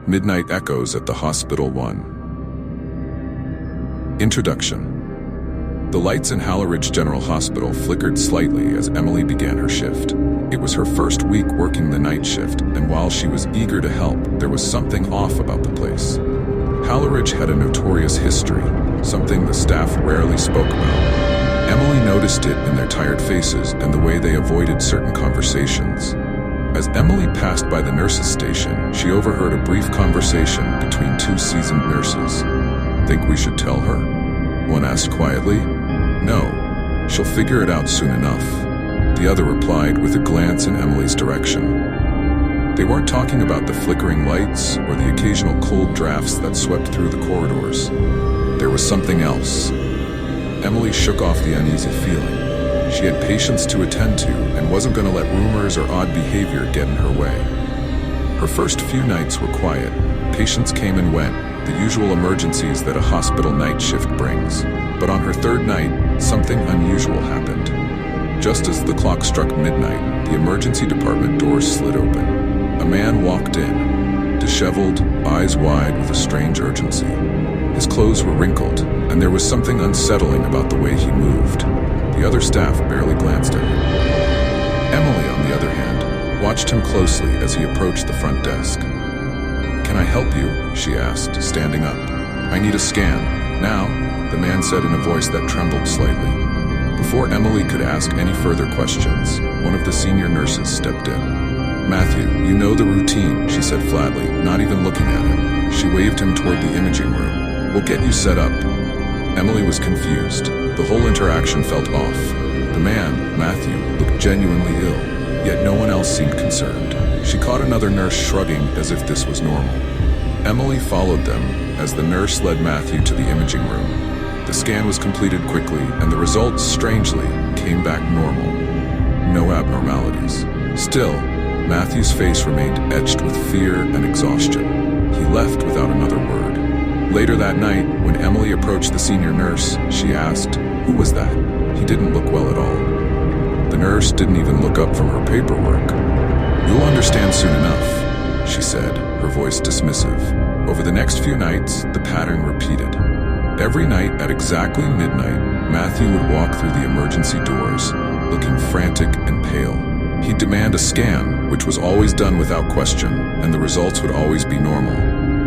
Midnight Echoes at the Hospital 1. Introduction. The lights in Hallowridge General Hospital flickered slightly as Emily began her shift. It was her first week working the night shift, and while she was eager to help, there was something off about the place. Hallowridge had a notorious history, something the staff rarely spoke about. Emily noticed it in their tired faces and the way they avoided certain conversations. As Emily passed by the nurses' station, she overheard a brief conversation between two seasoned nurses. "Think we should tell her?" one asked quietly. "No, she'll figure it out soon enough," the other replied with a glance in Emily's direction. They weren't talking about the flickering lights or the occasional cold drafts that swept through the corridors. There was something else. Emily shook off the uneasy feeling. She had patients to attend to and wasn't going to let rumors or odd behavior get in her way. Her first few nights were quiet. Patients came and went, the usual emergencies that a hospital night shift brings. But on her third night, something unusual happened. Just as the clock struck midnight, the emergency department doors slid open. A man walked in, disheveled, eyes wide with a strange urgency. His clothes were wrinkled, and there was something unsettling about the way he moved. The other staff barely glanced at him. Emily, on the other hand, watched him closely as he approached the front desk. "Can I help you?" she asked, standing up. "I need a scan. Now," the man said in a voice that trembled slightly. Before Emily could ask any further questions, one of the senior nurses stepped in. "Matthew, you know the routine," she said flatly, not even looking at him. She waved him toward the imaging room. "We'll get you set up." Emily was confused. The whole interaction felt off. The man, Matthew, looked genuinely ill, yet no one else seemed concerned. She caught another nurse shrugging as if this was normal. Emily followed them as the nurse led Matthew to the imaging room. The scan was completed quickly, and the results, strangely, came back normal. No abnormalities. Still, Matthew's face remained etched with fear and exhaustion. He left without another word. Later that night, when Emily approached the senior nurse, she asked, "Who was that?" He didn't look well at all. The nurse didn't even look up from her paperwork. "You'll understand soon enough," she said, her voice dismissive. Over the next few nights, the pattern repeated. Every night at exactly midnight, Matthew would walk through the emergency doors, looking frantic and pale. He'd demand a scan, which was always done without question, and the results would always be normal.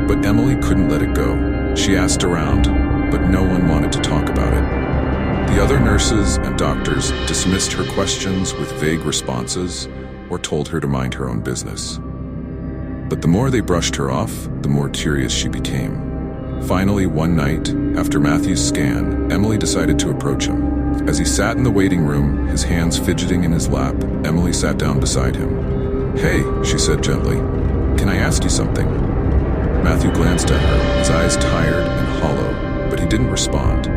But Emily couldn't let it go. She asked around, but no one wanted to talk about it. The other nurses and doctors dismissed her questions with vague responses or told her to mind her own business. But the more they brushed her off, the more curious she became. Finally, one night, after Matthew's scan, Emily decided to approach him. As he sat in the waiting room, his hands fidgeting in his lap, Emily sat down beside him. "Hey," she said gently, "can I ask you something?" Matthew glanced at her, his eyes tired and hollow, but he didn't respond.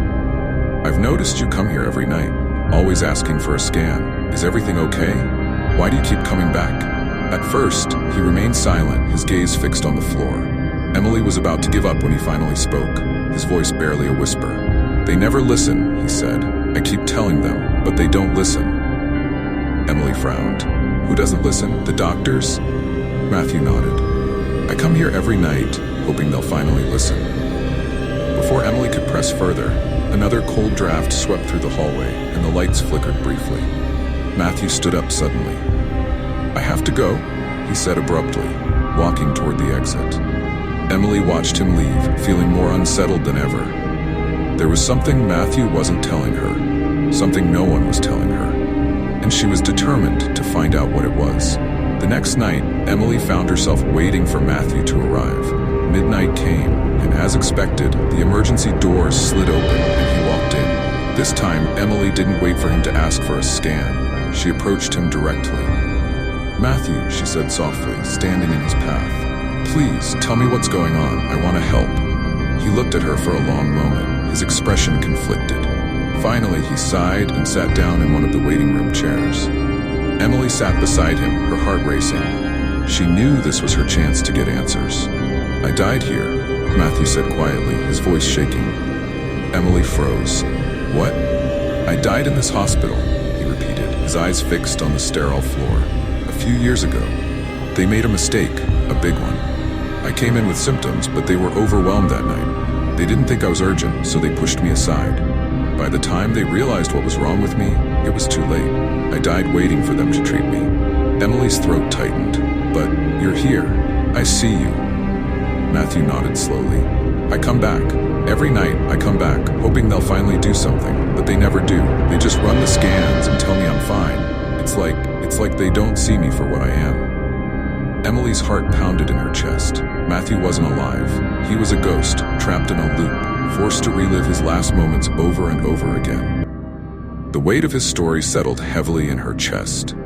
"I've noticed you come here every night, always asking for a scan. Is everything okay? Why do you keep coming back?" At first, he remained silent, his gaze fixed on the floor. Emily was about to give up when he finally spoke, his voice barely a whisper. "They never listen," he said. "I keep telling them, but they don't listen." Emily frowned. "Who doesn't listen? The doctors?" Matthew nodded. "I come here every night, hoping they'll finally listen." Before Emily could press further, another cold draft swept through the hallway, and the lights flickered briefly. Matthew stood up suddenly. "I have to go," he said abruptly, walking toward the exit. Emily watched him leave, feeling more unsettled than ever. There was something Matthew wasn't telling her, something no one was telling her, and she was determined to find out what it was. The next night, Emily found herself waiting for Matthew to arrive. Midnight came, and as expected, the emergency doors slid open and he walked in. This time, Emily didn't wait for him to ask for a scan. She approached him directly. "Matthew," she said softly, standing in his path. "Please, tell me what's going on. I want to help." He looked at her for a long moment, his expression conflicted. Finally, he sighed and sat down in one of the waiting room chairs. Emily sat beside him, her heart racing. She knew this was her chance to get answers. "I died here," Matthew said quietly, his voice shaking. Emily froze. "What?" "I died in this hospital," he repeated, his eyes fixed on the sterile floor. "A few years ago. They made a mistake, a big one." I came in with symptoms, but they were overwhelmed that night. They didn't think I was urgent, so they pushed me aside. By the time they realized what was wrong with me, it was too late. I died waiting for them to treat me. Emily's throat tightened. But you're here. I see you. Matthew nodded slowly. I come back. Every night I come back, hoping they'll finally do something, but they never do. They just run the scans and tell me I'm fine. It's like they don't see me for what I am. Emily's heart pounded in her chest. Matthew wasn't alive. He was a ghost, trapped in a loop, forced to relive his last moments over and over again. The weight of his story settled heavily in her chest.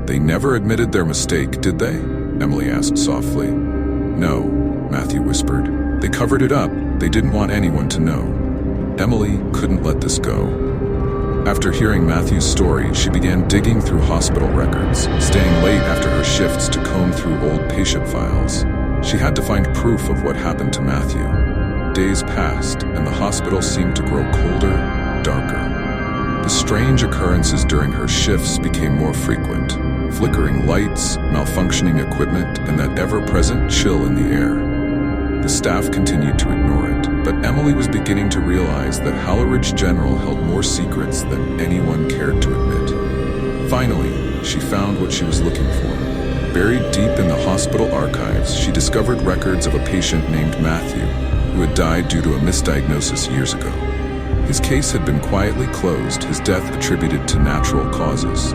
They never admitted their mistake, did they? Emily asked softly. No, Matthew whispered. They covered it up. They didn't want anyone to know. Emily couldn't let this go. After hearing Matthew's story, she began digging through hospital records, staying late after her shifts to comb through old patient files. She had to find proof of what happened to Matthew. Days passed, and the hospital seemed to grow colder, darker. The strange occurrences during her shifts became more frequent. Flickering lights, malfunctioning equipment, and that ever-present chill in the air. The staff continued to ignore it, but Emily was beginning to realize that Hallowridge General held more secrets than anyone cared to admit. Finally, she found what she was looking for. Buried deep in the hospital archives, she discovered records of a patient named Matthew, who had died due to a misdiagnosis years ago. His case had been quietly closed, his death attributed to natural causes.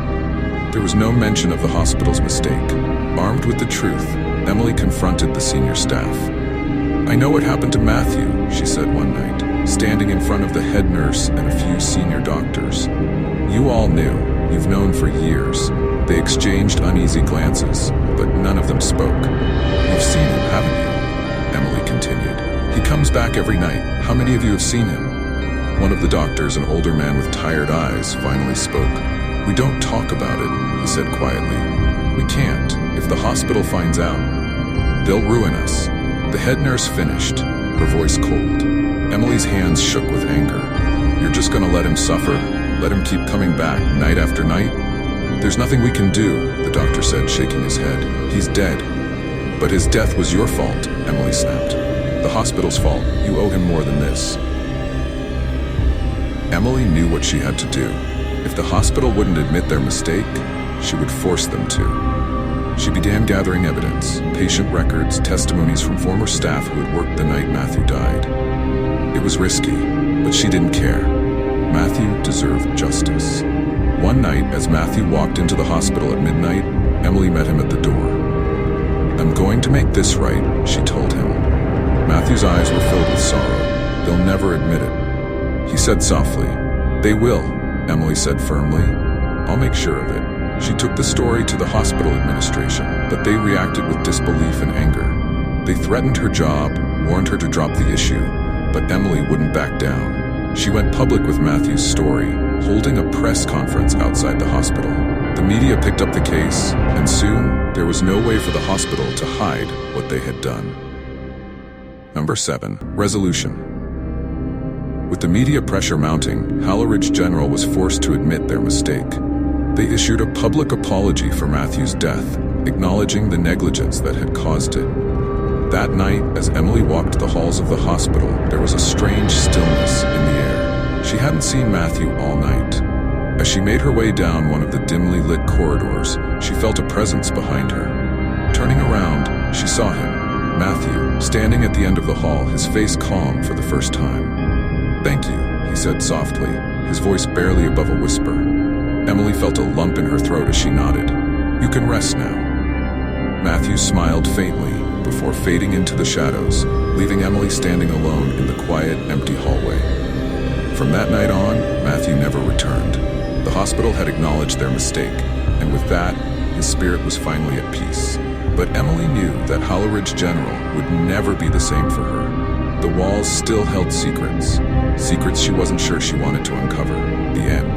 There was no mention of the hospital's mistake. Armed with the truth, Emily confronted the senior staff. I know what happened to Matthew, she said one night, standing in front of the head nurse and a few senior doctors. You all knew. You've known for years. They exchanged uneasy glances, but none of them spoke. You've seen him, haven't you? Emily continued. He comes back every night. How many of you have seen him? One of the doctors, an older man with tired eyes, finally spoke. We don't talk about it, he said quietly. We can't. If the hospital finds out, they'll ruin us. The head nurse finished, her voice cold. Emily's hands shook with anger. You're just gonna let him suffer? Let him keep coming back night after night? There's nothing we can do, the doctor said, shaking his head. He's dead. But his death was your fault, Emily snapped. The hospital's fault. You owe him more than this. Emily knew what she had to do. If the hospital wouldn't admit their mistake, she would force them to. She began gathering evidence, patient records, testimonies from former staff who had worked the night Matthew died. It was risky, but she didn't care. Matthew deserved justice. One night, as Matthew walked into the hospital at midnight, Emily met him at the door. I'm going to make this right, she told him. Matthew's eyes were filled with sorrow. They'll never admit it. He said softly, They will, Emily said firmly. I'll make sure of it. She took the story to the hospital administration, but they reacted with disbelief and anger. They threatened her job, warned her to drop the issue, but Emily wouldn't back down. She went public with Matthew's story, holding a press conference outside the hospital. The media picked up the case, and soon there was no way for the hospital to hide what they had done. Number 7. Resolution. With the media pressure mounting, Hallowridge General was forced to admit their mistake. They issued a public apology for Matthew's death, acknowledging the negligence that had caused it. That night, as Emily walked the halls of the hospital, there was a strange stillness in the air. She hadn't seen Matthew all night. As she made her way down one of the dimly lit corridors, she felt a presence behind her. Turning around, she saw him, Matthew, standing at the end of the hall, his face calm for the first time. Thank you, he said softly, his voice barely above a whisper. Emily felt a lump in her throat as she nodded. You can rest now. Matthew smiled faintly before fading into the shadows, leaving Emily standing alone in the quiet, empty hallway. From that night on, Matthew never returned. The hospital had acknowledged their mistake, and with that, his spirit was finally at peace. But Emily knew that Hallowridge General would never be the same for her. The walls still held secrets she wasn't sure she wanted to uncover. The end.